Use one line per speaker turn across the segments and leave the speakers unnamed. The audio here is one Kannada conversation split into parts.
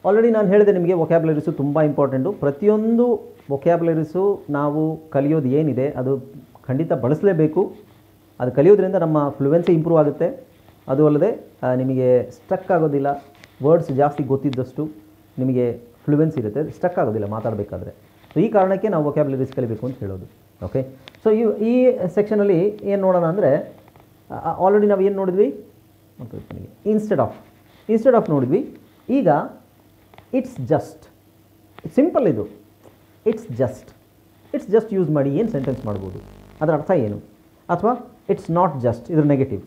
ಆಲ್ರೆಡಿ ನಾನು ಹೇಳಿದೆ ನಿಮಗೆ ವೊಕ್ಯಾಬ್ಯುಲರೀಸು ತುಂಬ ಇಂಪಾರ್ಟೆಂಟು. ಪ್ರತಿಯೊಂದು ವೊಕ್ಯಾಬ್ಯುಲರೀಸು ನಾವು ಕಲಿಯೋದು ಏನಿದೆ ಅದು ಖಂಡಿತ ಬಳಸಲೇಬೇಕು. ಅದು ಕಲಿಯೋದ್ರಿಂದ ನಮ್ಮ ಫ್ಲುಯೆನ್ಸಿ ಇಂಪ್ರೂವ್ ಆಗುತ್ತೆ. ಅದು ಅಲ್ಲದೆ ನಿಮಗೆ ಸ್ಟ್ರಕ್ ಆಗೋದಿಲ್ಲ. ವರ್ಡ್ಸ್ ಜಾಸ್ತಿ ಗೊತ್ತಿದ್ದಷ್ಟು ನಿಮಗೆ ಫ್ಲುಯೆನ್ಸಿ ಇರುತ್ತೆ, ಸ್ಟ್ರಕ್ ಆಗೋದಿಲ್ಲ ಮಾತಾಡಬೇಕಾದ್ರೆ. ಸೊ ಈ ಕಾರಣಕ್ಕೆ ನಾವು ವೊಕ್ಯಾಬ್ಯುಲರೀಸ್ ಕಲಿಬೇಕು ಅಂತ ಹೇಳೋದು. ಓಕೆ, ಸೊ ಈ ಸೆಕ್ಷನಲ್ಲಿ ಏನು ನೋಡೋಣ ಅಂದರೆ, ಆಲ್ರೆಡಿ ನಾವು ಏನು ನೋಡಿದ್ವಿ, ಇನ್ಸ್ಟೆಡ್ ಆಫ್ ನೋಡಿದ್ವಿ. ಈಗ ಇಟ್ಸ್ ಜಸ್ಟ್, ಸಿಂಪಲ್ ಇದು. ಇಟ್ಸ್ ಜಸ್ಟ್ ಯೂಸ್ ಮಾಡಿ ಏನು ಸೆಂಟೆನ್ಸ್ ಮಾಡ್ಬೋದು, ಅದರ ಅರ್ಥ ಏನು? ಅಥವಾ ಇಟ್ಸ್ ನಾಟ್ ಜಸ್ಟ್, ಇದ್ರ ನೆಗೆಟಿವ್.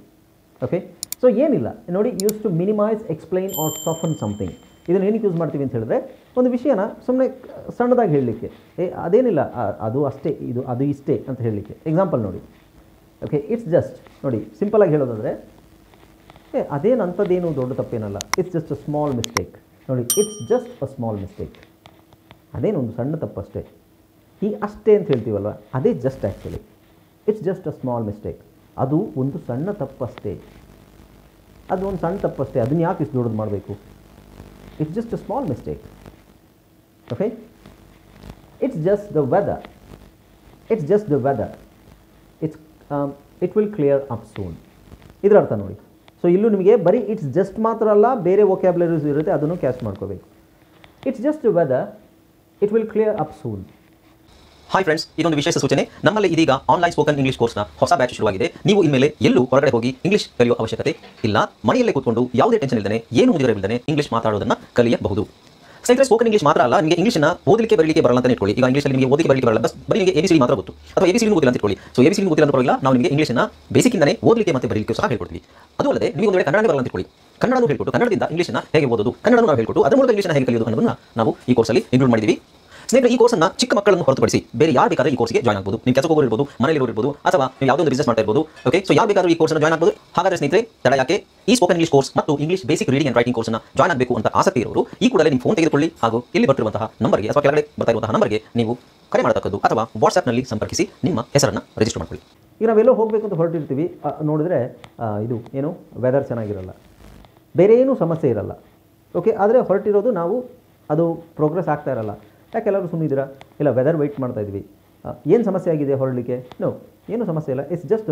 ಓಕೆ, ಸೊ ಏನಿಲ್ಲ ನೋಡಿ, use to minimise, explain or soften something. ಇದನ್ನು ಏನಕ್ಕೆ ಯೂಸ್ ಮಾಡ್ತೀವಿ ಅಂತ ಹೇಳಿದ್ರೆ, ಒಂದು ವಿಷಯನ ಸುಮ್ಮನೆ ಸಣ್ಣದಾಗಿ ಹೇಳಲಿಕ್ಕೆ, ಅದೇನಿಲ್ಲ, ಅದು ಅಷ್ಟೇ, ಅದು ಇಷ್ಟೇ ಅಂತ ಹೇಳಲಿಕ್ಕೆ. ಎಕ್ಸಾಂಪಲ್ ನೋಡಿ. ಓಕೆ, ಇಟ್ಸ್ ಜಸ್ಟ್ ನೋಡಿ, ಸಿಂಪಲಾಗಿ ಹೇಳೋದಾದರೆ, ಅದೇನು ಅಂಥದ್ದೇನು ದೊಡ್ಡ ತಪ್ಪೇನಲ್ಲ, it's just a small mistake. ನೋಡಿ, it's just a small mistake, ಅದೇನೊಂದು ಸಣ್ಣ ತಪ್ಪಷ್ಟೇ. ಈ ಅಷ್ಟೇ ಅಂತ ಹೇಳ್ತೀವಲ್ವ, ಅದೇ just actually. It's just a small mistake, ಅದು ಒಂದು ಸಣ್ಣ ತಪ್ಪಷ್ಟೇ. ಅದು ಒಂದು ಸಣ್ಣ ತಪ್ಪಷ್ಟೇ, ಅದನ್ನು ಯಾಕೆ ಇಷ್ಟು ದೊಡ್ಡದು ಮಾಡಬೇಕು? It's just a small mistake. Okay, it's just the weather. It will clear up soon. ಇದರ ಅರ್ಥ ನೋಡಿ. ಸೊ ಇಲ್ಲೂ ನಿಮಗೆ ಬರೀ ಇಟ್ಸ್ ಜಸ್ಟ್ ಮಾತ್ರ ಅಲ್ಲ, ಬೇರೆ ವೊಕ್ಯಾಬ್ಯುಲರೀಸ್ ಇರುತ್ತೆ, ಅದನ್ನು ಕ್ಯಾಚ್ ಮಾಡ್ಕೋಬೇಕು. It's just the weather, it will clear up soon.
Hi friends, ಇದೊಂದು ವಿಶೇಷ ಸೂಚನೆ. ನಮ್ಮಲ್ಲಿ ಇದೀಗ ಆನ್ಲೈನ್ ಸ್ಪೋಕನ್ ಇಂಗ್ಲಿಷ್ ಕೋರ್ಸ್ನ ಹೊಸ ಬ್ಯಾಚ್ ಶುರುವಾಗಿದೆ. ನೀವು ಇನ್ಮೇಲೆ ಎಲ್ಲೂ ಹೊರಗಡೆ ಹೋಗಿ ಇಂಗ್ಲಿಷ್ ಕಲಿಯುವ ಅವಶ್ಯಕತೆ ಇಲ್ಲ. ಮನೆಯಲ್ಲೇ ಕೂತ್ಕೊಂಡು ಯಾವುದೇ ಟೆನ್ಷನ್ ಇಲ್ಲದೆ, ಏನು ಮುಗಿದಿರಬಿಲ್ಲದೆ ಇಂಗ್ಲಿಷ್ ಮಾತಾಡೋದನ್ನು ಕಲಿಯಬಹುದು. ಸ್ನೇಹಿತರೆ, ಸ್ಪೋಕನ್ ಇಂಗ್ಲಿಷ್ ಮಾತ್ರ ಅಲ್ಲ, ನಿಮಗೆ ಇಂಗ್ಲಿಷ್ನ ಓದಲಿಕ್ಕೆ ಬರಲಿಕ್ಕೆ ಬರಲ್ಲ ಅಂತ ಇಟ್ಕೊಳ್ಳಿ. ಈಗ ಇಂಗ್ಲಿಷಲ್ಲಿ ನಿಮಗೆ ಓದಲಿಕ್ಕೆ ಬರಲಿಕ್ಕೆ ಬರಲ್ಲ, ಬರೀ ನಿಮಗೆ ABCD ಮಾತ್ರ ಗೊತ್ತು, ಅಥವಾ ABCD ಗೊತ್ತಿಲ್ಲ ಅಂತ ಇಟ್ಕೊಳ್ಳಿ. ಸೊ ABCD ಗೊತ್ತಿಲ್ಲ ಅಂತ ಪರವಾಗಿಲ್ಲ, ನಾವು ನಿಮಗೆ ಇಂಗ್ಲಿಷ್ನ ಬೇಸಿಕ್ಕಿಂದನೇ ಓದಲಿಕ್ಕೆ ಮತ್ತು ಬರಲಿಕ್ಕೆ ಸಹ ಹೇಳ್ಕೊಡ್ತೀವಿ. ಅದು ಅಲ್ಲದೆ ನೀವು ಒಂದು ವೇಳೆ ಕನ್ನಡನೇ ಬರಲ್ಲ ಅಂತ ಇಟ್ಕೊಳ್ಳಿ, ಕನ್ನಡನೂ ಹೇಳ್ಕೊಟ್ಟು ಕನ್ನಡದಿಂದ ಇಂಗ್ಲಿಷ್ನ ಹೇಗೆ ಓದೋದು, ಕನ್ನಡನೂ ನಾವು ಹೇಳ್ಕೊಟ್ಟು ಅದರ ಮೂಲಕ ಇಂಗ್ಲಿಷ್ನ ಹೇಗೆ ಕಲಿಯೋದು ಅನ್ನೋದನ್ನು ನಾವು ಈ ಕೋರ್ಸಲ್ಲಿ ಇನ್ಕ್ಲೂಡ್ ಮಾಡಿದ್ದೀವಿ. ಸ್ನೇಹಿತರೆ, ಈ ಕೋರ್ಸನ್ನು ಚಿಕ್ಕ ಮಕ್ಕಳನ್ನು ಹೊರತುಪಡಿಸಿ ಬೇರೆ ಯಾರು ಬೇಕಾದರೂ ಈ ಕೋರ್ಸ್ಗೆ ಜಾಯ್ನ್ ಆಗಬಹುದು. ನೀವು ಕೆಲಸ ಹೋಗೋರು ಇರ್ಬೋದು, ಮನೆಯಲ್ಲಿ ಇರ್ಬೋದು, ಅಥವಾ ನೀವು ಯಾವುದೋ ಒಂದು ಬಿಸ್ನೆಸ್ ಮಾಡ್ತಾ ಇರ್ಬೋದು. ಓಕೆ, ಸೊ ಯಾರು ಬೇಕಾದರೂ ಈ ಕೋರ್ಸ್ನ ಜಾಯ್ನ್ ಆಗಬಹುದು. ಹಾಗಾದರೆ ಸ್ನೇಹಿತರೆ, ತಡ ಯಾಕೆ? ಈ ಸ್ಪೋಕನ್ ಇಂಗ್ಲಿಷ್ ಕೋರ್ಸ್ ಮತ್ತು English basic reading and writing ಕೋರ್ಸ್ನ ಜಾಯ್ನ್ ಆಗಬೇಕು ಅಂತ ಆಸಕ್ತಿ ಇರೋರು ಈ ಕೂಡಲೇ ನಿಮ್ಮ ಫೋನ್ ತೆಗೆದುಕೊಳ್ಳಿ, ಹಾಗೂ ಇಲ್ಲಿ ಬರ್ತಿರುವಂತಹ ನಂಬರ್ಗೆ ಅಥವಾ ಕೆಳಗಡೆ ಬರ್ತಾ ಇರುವಂತಹ ನಂಬರ್ಗೆ ನೀವು ಕರೆ ಮಾಡತಕ್ಕದ್ದು, ಅಥವಾ ವಾಟ್ಸ್ಆ್ಯಪ್ನಲ್ಲಿ ಸಂಪರ್ಕಿಸಿ ನಿಮ್ಮ ಹೆಸರನ್ನು ರಿಜಿಸ್ಟರ್ ಮಾಡ್ಕೊಳ್ಳಿ.
ಈಗ ನಾವೆಲ್ಲೋ ಹೋಗಬೇಕು ಅಂತ ಹೊರಟಿರ್ತೀವಿ, ನೋಡಿದ್ರೆ ಇದು ಏನು ವೆದರ್ ಚೆನ್ನಾಗಿರಲ್ಲ, ಬೇರೆ ಏನೂ ಸಮಸ್ಯೆ ಇರಲ್ಲ. ಓಕೆ, ಆದರೆ ಹೊರಟಿರೋದು ನಾವು ಅದು ಪ್ರೋಗ್ರೆಸ್ ಆಗ್ತಾ ಇರಲ್ಲ. ಯಾಕೆ ಎಲ್ಲರೂ ಸುಮ್ಮನಿದ್ದೀರಾ? ಇಲ್ಲ, ವೆದರ್ ವೆಯ್ಟ್ ಮಾಡ್ತಾ ಇದ್ವಿ. ಏನು ಸಮಸ್ಯೆ ಆಗಿದೆ ಹೊರಡಲಿಕ್ಕೆ? ನೋ, ಏನೂ ಸಮಸ್ಯೆ ಇಲ್ಲ. ಇಟ್ಸ್ ಜಸ್ಟ್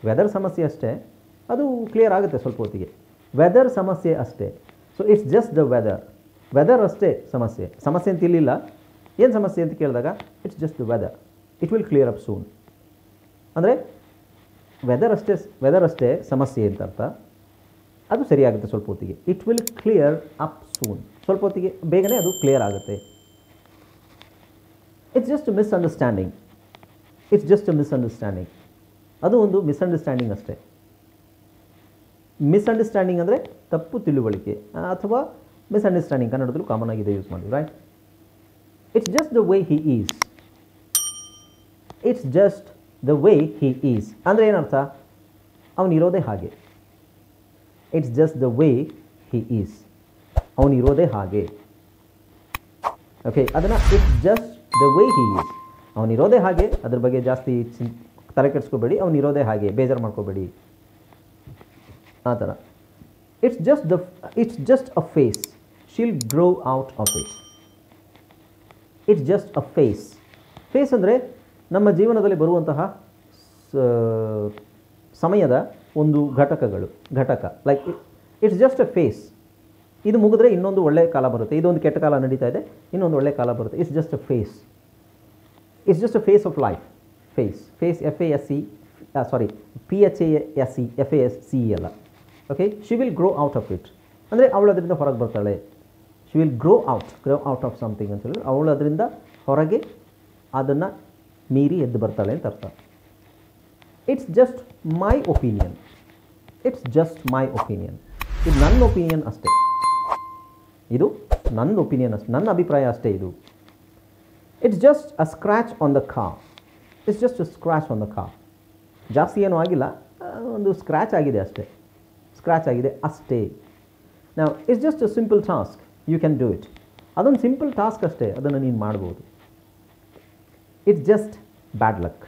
ವೆದರ್ ಸಮಸ್ಯೆ ಅಷ್ಟೇ. ಅದು ಕ್ಲಿಯರ್ ಆಗುತ್ತೆ ಸ್ವಲ್ಪ ಹೊತ್ತಿಗೆ. ವೆದರ್ ಸಮಸ್ಯೆ ಅಷ್ಟೇ. So it's just the weather ಅಷ್ಟೇ ಸಮಸ್ಯೆ ಅಂತ ಇಲ್ಲಿಲ್ಲ. ಏನು ಸಮಸ್ಯೆ ಅಂತ ಕೇಳಿದಾಗ it's just the weather, it will clear up soon. ಅಂದರೆ ವೆದರ್ ಅಷ್ಟೇ ಸಮಸ್ಯೆ ಅಂತ ಅರ್ಥ. ಅದು ಸರಿಯಾಗುತ್ತೆ ಸ್ವಲ್ಪ ಹೊತ್ತಿಗೆ. It will clear up soon, ಸ್ವಲ್ಪ ಹೊತ್ತಿಗೆ ಬೇಗನೆ ಅದು ಕ್ಲಿಯರ್ ಆಗುತ್ತೆ. It's just a misunderstanding. ಅದು ಒಂದು ಮಿಸ್ಅಂಡರ್ಸ್ಟ್ಯಾಂಡಿಂಗ್ ಅಷ್ಟೇ. ಮಿಸ್ಅಂಡರ್ಸ್ಟ್ಯಾಂಡಿಂಗ್ ಅಂದರೆ ತಪ್ಪು ತಿಳುವಳಿಕೆ, ಅಥವಾ ಮಿಸ್ಅಂಡರ್ಸ್ಟ್ಯಾಂಡಿಂಗ್ ಕನ್ನಡದಲ್ಲೂ ಕಾಮನ್ ಆಗಿದೆ, ಯೂಸ್ ಮಾಡಿ. Right, it's just the way he is. ಅಂದರೆ ಏನರ್ಥ? ಅವನಿರೋದೇ ಹಾಗೆ. It's just the way he is, ಅವನಿರೋದೇ ಹಾಗೆ. ಓಕೆ, ಅದನ್ನು it's just the way he is, ಅವನಿರೋದೇ ಹಾಗೆ. ಅದ್ರ ಬಗ್ಗೆ ಜಾಸ್ತಿ ತಲೆ ಕೆಡಿಸ್ಕೋಬೇಡಿ, ಅವನಿರೋದೇ ಹಾಗೆ, ಬೇಜಾರು ಮಾಡ್ಕೋಬೇಡಿ ಆ ಥರ. It's just a phase, she'll grow out of it. It's just a phase ಅಂದರೆ ನಮ್ಮ ಜೀವನದಲ್ಲಿ ಬರುವಂತಹ ಸಮಯದ ಒಂದು ಘಟಕ. Like it's just a phase. ಇದು ಮುಗಿದ್ರೆ ಇನ್ನೊಂದು ಒಳ್ಳೆಯ ಕಾಲ ಬರುತ್ತೆ, ಇದೊಂದು ಕೆಟ್ಟ ಕಾಲ ನಡೀತಾ ಇದೆ, ಇನ್ನೊಂದು ಒಳ್ಳೆಯ ಕಾಲ ಬರುತ್ತೆ. It's just a phase of life. Phase FASE, ಅಲ್ಲ. Okay, she will grow out of it ಅಂದರೆ ಅವಳು ಅದರಿಂದ ಹೊರಗೆ ಬರ್ತಾಳೆ. She will grow out of something ಅಂತ ಹೇಳಿದ್ರೆ ಅವಳು ಅದರಿಂದ ಹೊರಗೆ ಅದನ್ನು ಮೀರಿ ಎದ್ದು ಬರ್ತಾಳೆ ಅಂತ ಅರ್ಥ. It's just my opinion. ಇದು ನನ್ನ ಒಪಿನಿಯನ್ ಅಷ್ಟೇ, ನನ್ನ ಅಭಿಪ್ರಾಯ ಅಷ್ಟೇ ಇದು. It's just a scratch on the car. ಜಾಸ್ತಿ ಏನೂ ಆಗಿಲ್ಲ, ಒಂದು ಸ್ಕ್ರ್ಯಾಚ್ ಆಗಿದೆ ಅಷ್ಟೇ. ನಾವು it's just a simple task, you can do it. ಅದೊಂದು ಸಿಂಪಲ್ ಟಾಸ್ಕ್ ಅಷ್ಟೇ, ಅದನ್ನು ನೀನು ಮಾಡ್ಬೋದು. ಇಟ್ಸ್ ಜಸ್ಟ್ ಬ್ಯಾಡ್ ಲಕ್,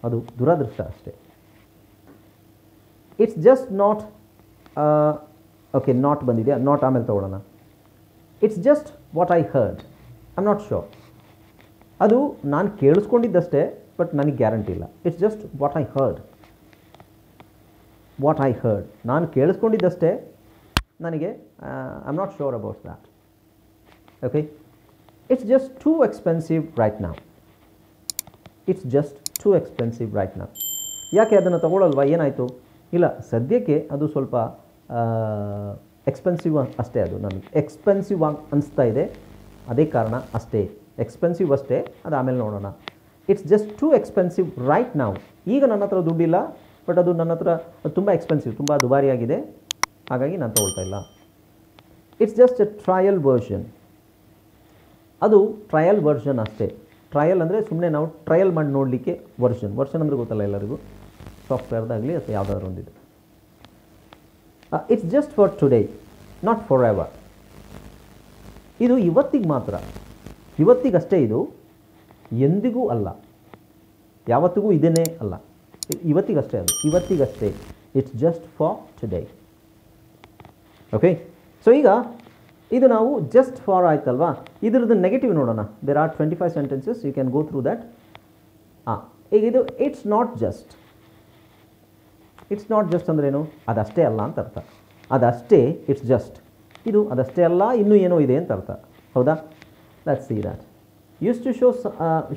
ಅದು ದುರದೃಷ್ಟ ಅಷ್ಟೇ. It's just not. Okay, not ಬಂದಿದೆ, ನಾಟ್ ಆಮೇಲೆ ತೊಗೊಳ್ಳೋಣ. It's just what I heard. I am not sure. ಅದು ನಾನು ಕೇಳಿಸ್ಕೊಂಡಿದ್ದಷ್ಟೇ, ಬಟ್ ನನಗೆ ಗ್ಯಾರಂಟಿ ಇಲ್ಲ. It's just what I heard. What I heard, ನಾನು ಕೇಳಿಸ್ಕೊಂಡಿದ್ದಷ್ಟೇ, ನನಗೆ I am not sure about that. Okay, it's just two expensive right now. It's just two expensive right now. ಯಾಕೆ ಅದನ್ನು ತಗೊಳ್ಳಲ್ವಾ, ಏನಾಯಿತು? ಇಲ್ಲ, ಸದ್ಯಕ್ಕೆ ಅದು ಸ್ವಲ್ಪ ಎಕ್ಸ್ಪೆನ್ಸಿವ್ ಅಷ್ಟೇ. ಅದು ನನಗೆ ಎಕ್ಸ್ಪೆನ್ಸಿವ್ ಆಗಿ ಅನಿಸ್ತಾ ಇದೆ, ಅದೇ ಕಾರಣ ಅಷ್ಟೇ. ಎಕ್ಸ್ಪೆನ್ಸಿವ್ ಅಷ್ಟೇ, ಅದು ಆಮೇಲೆ ನೋಡೋಣ. It's just two expensive right now. ಈಗ ನನ್ನ ಹತ್ರ ದುಡ್ಡಿಲ್ಲ, ಬಟ್ ಅದು ನನ್ನ ಹತ್ರ ತುಂಬ ಎಕ್ಸ್ಪೆನ್ಸಿವ್, ತುಂಬ ದುಬಾರಿಯಾಗಿದೆ, ಹಾಗಾಗಿ ನಾನು ತೊಗೊಳ್ತಾ ಇಲ್ಲ. It's just A trial version. ಅದು ಟ್ರಯಲ್ ವರ್ಷನ್ ಅಷ್ಟೇ. ಟ್ರಯಲ್ ಅಂದರೆ ಸುಮ್ಮನೆ ನಾವು ಟ್ರಯಲ್ ಮಾಡಿ ನೋಡಲಿಕ್ಕೆ ವರ್ಷನ್ ಅಂದರೆ ಗೊತ್ತಲ್ಲ ಎಲ್ಲರಿಗೂ, ಸಾಫ್ಟ್ವೇರ್ದಾಗಲಿ ಅಥವಾ ಯಾವುದಾದ್ರೂ ಒಂದಿದೆ. It's just for today, not for ever. ಇದು ಇವತ್ತಿಗೆ ಮಾತ್ರ, ಇವತ್ತಿಗಷ್ಟೇ. ಇದು ಎಂದಿಗೂ ಅಲ್ಲ, ಯಾವತ್ತಿಗೂ ಇದನ್ನೇ ಅಲ್ಲ, ಇವತ್ತಿಗಷ್ಟೇ. ಅದು ಇವತ್ತಿಗಷ್ಟೇ. It's just for today. Okay, so ಈಗ ಇದು ನಾವು ಜಸ್ಟ್ ಫಾರ್ ಆಯ್ತಲ್ವಾ, ಇದರದ್ದು ನೆಗೆಟಿವ್ ನೋಡೋಣ. There are 25 sentences, you can go through that. ಈಗ ಇದು it's not just. It's not just ಅಂದ್ರೇನು? ಅದಷ್ಟೇ ಅಲ್ಲ ಅಂತ ಅರ್ಥ. ಅದಷ್ಟೇ, ಇಟ್ಸ್ ಜಸ್ಟ್. ಇದು ಅದಷ್ಟೇ ಅಲ್ಲ, ಇನ್ನೂ ಏನೋ ಇದೆ ಅಂತ ಅರ್ಥ. ಹೌದಾ? Let's see that. Used to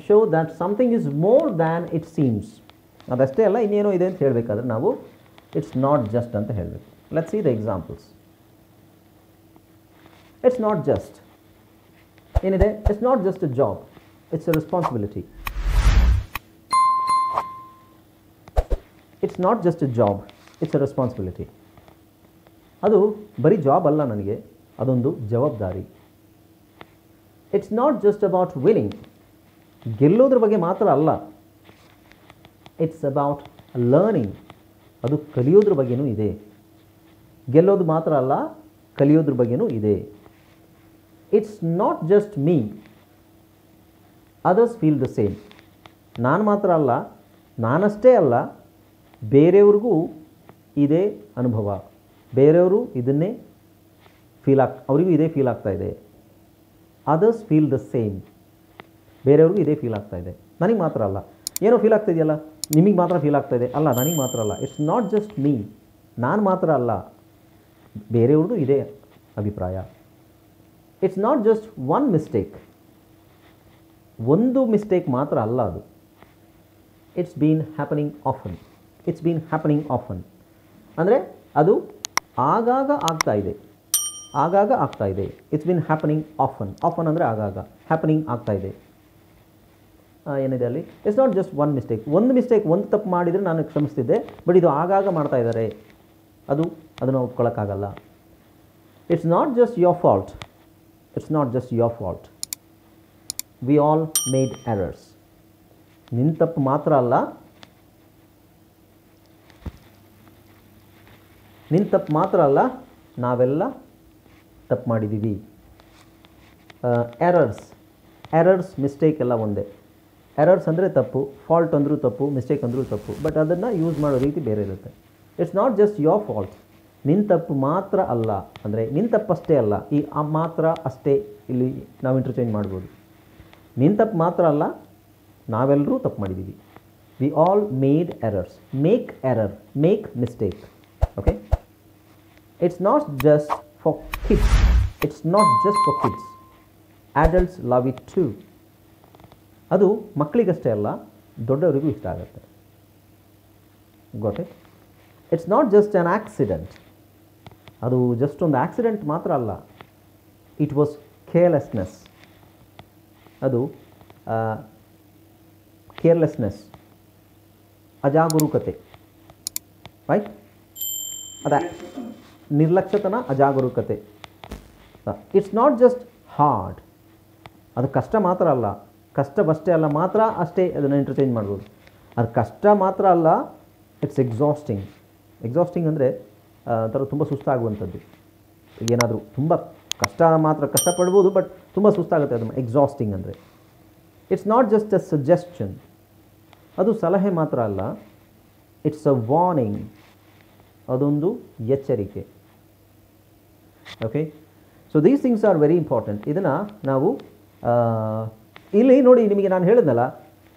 show that something is more than it seems. ಅದಷ್ಟೇ ಅಲ್ಲ, ಇನ್ನೇನೋ ಇದೆ ಅಂತ ಹೇಳಬೇಕಾದ್ರೆ ನಾವು ಇಟ್ಸ್ ನಾಟ್ ಜಸ್ಟ್ ಅಂತ ಹೇಳಬೇಕು. Let's see the examples. It's not just ಏನಿದೆ? It's not just a job, it's a responsibility. It's not just a job, it's a responsibility. ಅದು ಬರೀ ಜಾಬ್ ಅಲ್ಲ, ನನಗೆ ಅದೊಂದು ಜವಾಬ್ದಾರಿ. It's not just about winning, ಗೆಲ್ಲೋದ್ರ ಬಗ್ಗೆ ಮಾತ್ರ ಅಲ್ಲ. ಇಟ್ಸ್ ಅಬೌಟ್ ಲರ್ನಿಂಗ್, ಅದು ಕಲಿಯೋದ್ರ ಬಗ್ಗೆನೂ ಇದೆ. ಗೆಲ್ಲೋದು ಮಾತ್ರ ಅಲ್ಲ, ಕಲಿಯೋದ್ರ ಬಗ್ಗೆನೂ ಇದೆ. It's not just me, others feel the same. ನಾನು ಮಾತ್ರ ಅಲ್ಲ, ನಾನಷ್ಟೇ ಅಲ್ಲ, ಬೇರೆಯವ್ರಿಗೂ ಇದೇ ಅನುಭವ. ಬೇರೆಯವರು ಇದನ್ನೇ ಅವರಿಗೂ ಇದೇ ಫೀಲ್ ಆಗ್ತಾ ಇದೆ. ಅದರ್ಸ್ ಫೀಲ್ ದ ಸೇಮ್, ಬೇರೆಯವ್ರಿಗೂ ಇದೇ ಫೀಲ್ ಆಗ್ತಾ ಇದೆ. ನನಗೆ ಮಾತ್ರ ಅಲ್ಲ. ಏನೋ ಫೀಲ್ ಆಗ್ತಾ ಇದೆಯಲ್ಲ, ನಿಮಗೆ ಮಾತ್ರ ಫೀಲ್ ಆಗ್ತಾ ಇದೆ ಅಲ್ಲ, ನನಗೆ ಮಾತ್ರ ಅಲ್ಲ. ಇಟ್ಸ್ ನಾಟ್ ಜಸ್ಟ್ ಮೀ, ನಾನು ಮಾತ್ರ ಅಲ್ಲ, ಬೇರೆಯವ್ರದ್ದು ಇದೇ ಅಭಿಪ್ರಾಯ. It's not just one mistake, ಒಂದು ಮಿಸ್ಟೇಕ್ ಮಾತ್ರ ಅಲ್ಲ ಅದು. It's been happening often. It's been happening often ಅಂದರೆ ಅದು ಆಗಾಗ ಆಗ್ತಾ ಇದೆ, ಆಗಾಗ ಆಗ್ತಾ ಇದೆ. It's been happening often. Often ಅಂದರೆ ಆಗಾಗ, ಹ್ಯಾಪನಿಂಗ್ ಆಗ್ತಾ ಇದೆ. ಏನಿದೆ ಅಲ್ಲಿ? It's not just one mistake. ಒಂದು ತಪ್ಪು ಮಾಡಿದರೆ ನಾನು ಕ್ಷಮಿಸ್ತಿದ್ದೆ, ಬಟ್ ಇದು ಆಗಾಗ ಮಾಡ್ತಾ ಇದ್ದಾರೆ, ಅದನ್ನು ಒಪ್ಕೊಳ್ಳೋಕ್ಕಾಗಲ್ಲ. It's not just your fault. It's not just your fault. We all made errors. ನಿನ್ನ ತಪ್ಪು ಮಾತ್ರ ಅಲ್ಲ, ನಾವೆಲ್ಲ ತಪ್ಪು ಮಾಡಿದ್ದೀವಿ. ಎರರ್ಸ್ ಮಿಸ್ಟೇಕ್ ಎಲ್ಲ ಒಂದೇ. ಎರರ್ಸ್ ಅಂದರೆ ತಪ್ಪು, ಫಾಲ್ಟ್ ಅಂದರೂ ತಪ್ಪು, ಮಿಸ್ಟೇಕ್ ಅಂದರೂ ತಪ್ಪು, ಬಟ್ ಅದನ್ನು ಯೂಸ್ ಮಾಡೋ ರೀತಿ ಬೇರೆ ಇರುತ್ತೆ. It's not just your fault. ನಿನ್ನ ತಪ್ಪು ಮಾತ್ರ ಅಲ್ಲ ಅಂದರೆ ನಿನ್ನ ತಪ್ಪಷ್ಟೇ ಅಲ್ಲ, ಈ ಮಾತ್ರ ಅಷ್ಟೇ ಇಲ್ಲಿ ನಾವು ಇಂಟರ್ಚೇಂಜ್ ಮಾಡ್ಬೋದು. ನಿನ್ನ ತಪ್ಪು ಮಾತ್ರ ಅಲ್ಲ, ನಾವೆಲ್ಲರೂ ತಪ್ಪು ಮಾಡಿದ್ದೀವಿ. We all made errors. Make error, make mistake. Okay, it's not just for kids. It's not just for kids. Adults love it too. ಅದು ಮಕ್ಕಳಿಗಷ್ಟೇ ಅಲ್ಲ, ದೊಡ್ಡವರಿಗೂ ಇಷ್ಟ ಆಗುತ್ತೆ. Got it? It's not just an accident. ಅದು ಜಸ್ಟ್ ಒಂದು ಆಕ್ಸಿಡೆಂಟ್ ಮಾತ್ರ ಅಲ್ಲ. It was carelessness. ಅದು ಕೇರ್ಲೆಸ್ನೆಸ್, ಅಜಾಗರೂಕತೆ. ರೈಟ್? ನಿರ್ಲಕ್ಷ್ಯತನ, ಅಜಾಗರೂಕತೆ. It's not just hard. ಅದು ಕಷ್ಟ ಮಾತ್ರ ಅಲ್ಲ, ಕಷ್ಟವಷ್ಟೇ ಅಲ್ಲ, ಮಾತ್ರ ಅಷ್ಟೇ ಅದನ್ನು ಇಂಟರ್ಚೇಂಜ್ ಮಾಡ್ಬೋದು. ಅದು ಕಷ್ಟ ಮಾತ್ರ ಅಲ್ಲ, ಇಟ್ಸ್ ಎಕ್ಸಾಸ್ಟಿಂಗ್. ಎಕ್ಸಾಸ್ಟಿಂಗ್ ಅಂದರೆ ಥರ ತುಂಬ ಸುಸ್ತಾಗುವಂಥದ್ದು. ಏನಾದರೂ ತುಂಬ ಕಷ್ಟಪಡ್ಬೋದು, ಬಟ್ ತುಂಬ ಸುಸ್ತಾಗುತ್ತೆ. ಅದು ಎಕ್ಸಾಸ್ಟಿಂಗ್ ಅಂದರೆ. It's not just A suggestion. ಅದು ಸಲಹೆ ಮಾತ್ರ ಅಲ್ಲ, ಇಟ್ಸ್ ಅ ವಾರ್ನಿಂಗ್. ಅದೊಂದು ಎಚ್ಚರಿಕೆ. Okay, so these things are very important. ಇದನ್ನು ನಾವು ಇಲ್ಲಿ ನೋಡಿ, ನಿಮಗೆ ನಾನು ಹೇಳಿದ್ನಲ್ಲ,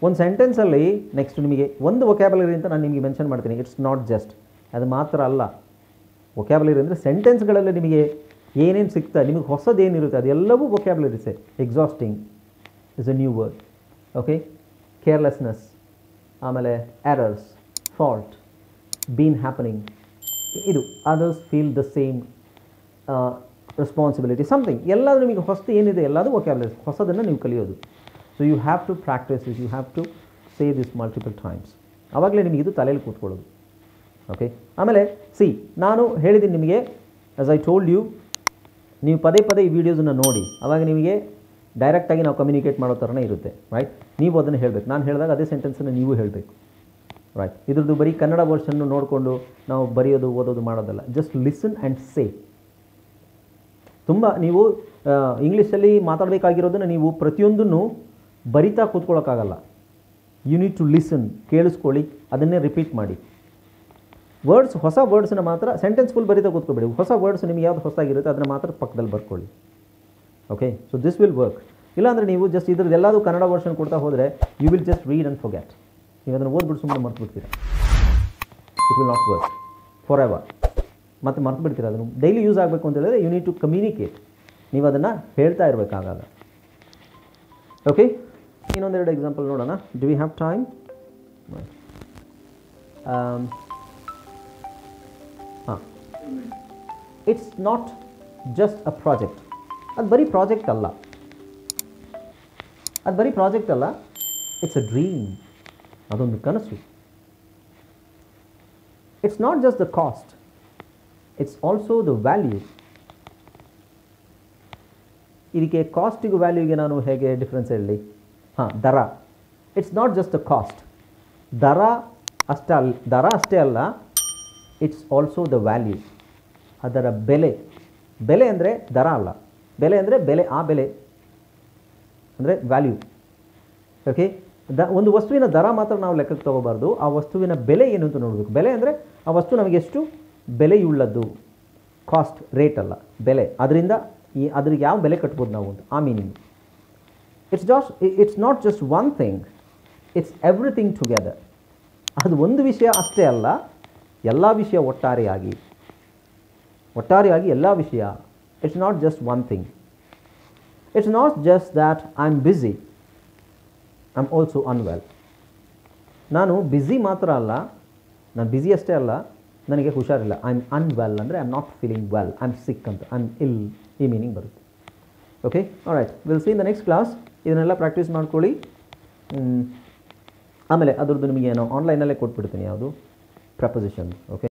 ಒಂದು ಸೆಂಟೆನ್ಸಲ್ಲಿ ನೆಕ್ಸ್ಟ್ ನಿಮಗೆ ಒಂದು ವೊಕ್ಯಾಬುಲರಿ ಅಂತ ನಾನು ನಿಮಗೆ ಮೆನ್ಷನ್ ಮಾಡ್ತೀನಿ. ಇಟ್ಸ್ ನಾಟ್ ಜಸ್ಟ್ ಅದು ಮಾತ್ರ ಅಲ್ಲ. ವೊಕ್ಯಾಬುಲರಿ ಅಂದರೆ ಸೆಂಟೆನ್ಸ್ಗಳಲ್ಲಿ ನಿಮಗೆ ಏನೇನು ಸಿಗ್ತಾ, ನಿಮಗೆ ಹೊಸದೇನಿರುತ್ತೆ ಅದೆಲ್ಲವೂ ವೊಕ್ಯಾಬುಲರಿಸೇ. Exhausting is a new word. Okay, carelessness, ಆಮೇಲೆ ಎರರ್ಸ್, ಫಾಲ್ಟ್, ಬೀನ್ ಹ್ಯಾಪನಿಂಗ್, ಇದು others feel the same, responsibility, something, ಎಲ್ಲದೂ ನಿಮಗೆ ಹೊಸದು ಏನಿದೆ ಎಲ್ಲದೂ ವೊಕ್ಯಾಬುಲರಿ, ಹೊಸದನ್ನು ನೀವು ಕಲಿಯೋದು. So you have to practise this, you have to say this multiple times. ಆವಾಗಲೇ ನಿಮಗೆ ಇದು ತಲೆಯಲ್ಲಿ ಕೂತ್ಕೊಳ್ಳೋದು. ಓಕೆ, ಆಮೇಲೆ ನಾನು ಹೇಳಿದ್ದೀನಿ ನಿಮಗೆ, ಆಸ್ ಐ ಟೋಲ್ಡ್ ಯು, ನೀವು ಪದೇ ಪದೇ ಈ ವಿಡಿಯೋಸನ್ನು ನೋಡಿ, ಆವಾಗ ನಿಮಗೆ ಡೈರೆಕ್ಟಾಗಿ ನಾವು ಕಮ್ಯುನಿಕೇಟ್ ಮಾಡೋ ಥರನೇ ಇರುತ್ತೆ. ರೈಟ್, ನೀವು ಅದನ್ನು ಹೇಳಬೇಕು. ನಾನು ಹೇಳಿದಾಗ ಅದೇ ಸೆಂಟೆನ್ಸನ್ನು ನೀವು ಹೇಳಬೇಕು. ರೈಟ್, ಇದ್ರದ್ದು ಬರೀ ಕನ್ನಡ ವರ್ಷನ್ನು ನೋಡಿಕೊಂಡು ನಾವು ಬರೆಯೋದು ಓದೋದು ಮಾಡೋದಲ್ಲ. Just listen and say. ತುಂಬ ನೀವು ಇಂಗ್ಲೀಷಲ್ಲಿ ಮಾತಾಡಬೇಕಾಗಿರೋದನ್ನು ನೀವು ಪ್ರತಿಯೊಂದನ್ನು ಬರಿತಾ ಕೂತ್ಕೊಳ್ಳೋಕ್ಕಾಗಲ್ಲ. ಯು ನೀಡ್ ಟು ಲಿಸನ್, ಕೇಳಿಸ್ಕೊಳ್ಳಿ, ಅದನ್ನೇ ರಿಪೀಟ್ ಮಾಡಿ. ವರ್ಡ್ಸ್, ಹೊಸ ವರ್ಡ್ಸನ್ನ ಮಾತ್ರ ಸೆಂಟೆನ್ಸ್ ಫುಲ್ ಬರಿತಾ ಕೂತ್ಕೊಬೇಡಿ. ಹೊಸ ವರ್ಡ್ಸ್ ನಿಮಗೆ ಯಾವ್ದು ಹೊಸದಾಗಿರುತ್ತೆ ಅದನ್ನು ಮಾತ್ರ ಪಕ್ಕದಲ್ಲಿ ಬರ್ಕೊಳ್ಳಿ. Okay, so this will work. ಇಲ್ಲಾಂದರೆ ನೀವು ಜಸ್ಟ್ ಇದ್ರದ್ದು ಎಲ್ಲದೂ ಕನ್ನಡ ವರ್ಷನ್ ಕೊಡ್ತಾ ಹೋದರೆ you will just read and forget. ನೀವು ಅದನ್ನು ಓದ್ಬಿಟ್ಟು ಸುಮ್ಮನೆ ಮರ್ತು ಬಿಡ್ತೀರಾ. It will not work for ever. ಮತ್ತು ಮರ್ತು ಬಿಡ್ತೀರಾ. ಅದನ್ನು ಡೈಲಿ ಯೂಸ್ ಆಗಬೇಕು ಅಂತ ಹೇಳಿದ್ರೆ ಯು ನೀಡ್ ಟು ಕಮ್ಯುನಿಕೇಟ್. ನೀವು ಅದನ್ನು ಹೇಳ್ತಾ ಇರಬೇಕಾಗಲ್ಲ. ಓಕೆ, ಇನ್ನೊಂದೆರಡು ಎಕ್ಸಾಂಪಲ್ ನೋಡೋಣ. Do we have time? It's not just a project. ಅದು ಬರೀ ಪ್ರಾಜೆಕ್ಟ್ ಅಲ್ಲ. It's a dream. ಅದೊಂದು ಕನಸು. It's not just the cost, it's also the value. ಇದಕ್ಕೆ ಕಾಸ್ಟಿಗೂ ವ್ಯಾಲ್ಯೂಗೆ ನಾನು ಹೇಗೆ ಡಿಫ್ರೆನ್ಸ್ ಹೇಳಲಿ? ದರ. It's not just a cost. ದರ ಅಷ್ಟೇ ಅಲ್ಲ, ಇಟ್ಸ್ ಆಲ್ಸೋ ದ ವ್ಯಾಲ್ಯೂ. ಅದರ ಬೆಲೆ ಅಂದರೆ ದರ ಅಲ್ಲ. ಬೆಲೆ ಅಂದರೆ ಆ ಬೆಲೆ ಅಂದರೆ ವ್ಯಾಲ್ಯೂ. ಓಕೆ, ಒಂದು ವಸ್ತುವಿನ ದರ ಮಾತ್ರ ನಾವು ಲೆಕ್ಕಕ್ಕೆ ತಗೋಬಾರ್ದು, ಆ ವಸ್ತುವಿನ ಬೆಲೆ ಏನು ಅಂತ ನೋಡಬೇಕು. ಬೆಲೆ ಅಂದರೆ ಆ ವಸ್ತು ನಮಗೆ ಎಷ್ಟು ಬೆಲೆಯುಳ್ಳದ್ದು. ಕಾಸ್ಟ್, ರೇಟ್ ಅಲ್ಲ, ಬೆಲೆ. ಅದರಿಂದ ಅದ್ರಿಗೆ ಯಾವ ಬೆಲೆ ಕಟ್ಬೋದು ನಾವು ಅಂತ, ಆ meaning. It's not just one thing, it's everything together. ಅದು ಒಂದು ವಿಷಯ ಅಷ್ಟೇ ಅಲ್ಲ, ಎಲ್ಲ ವಿಷಯ ಒಟ್ಟಾರೆಯಾಗಿ ಎಲ್ಲ ವಿಷಯ. It's not just one thing. It's not just that I am busy, I am also unwell. ನಾನು ಬ್ಯುಸಿ ಮಾತ್ರ ಅಲ್ಲ, ನಾನು ಬ್ಯುಸಿ ಅಷ್ಟೇ ಅಲ್ಲ, ನನಗೆ ಹುಷಾರಿಲ್ಲ. ಐ ಆಮ್ ಅನ್ವೆಲ್ ಅಂದರೆ I am not feeling well, I am sick ಅಂತ, ಐ ಆಮ್ ಇಲ್, ಈ ಮೀನಿಂಗ್ ಬರುತ್ತೆ. Okay, alright, will see in the next class. ಇದನ್ನೆಲ್ಲ ಪ್ರಾಕ್ಟೀಸ್ ಮಾಡ್ಕೊಳ್ಳಿ. ಆಮೇಲೆ ಅದ್ರದ್ದು ನಿಮಗೆ ನಾನು ಆನ್ಲೈನಲ್ಲೇ ಕೊಟ್ಬಿಡ್ತೀನಿ, ಯಾವುದು ಪ್ರಪೋಸಿಷನ್. ಓಕೆ.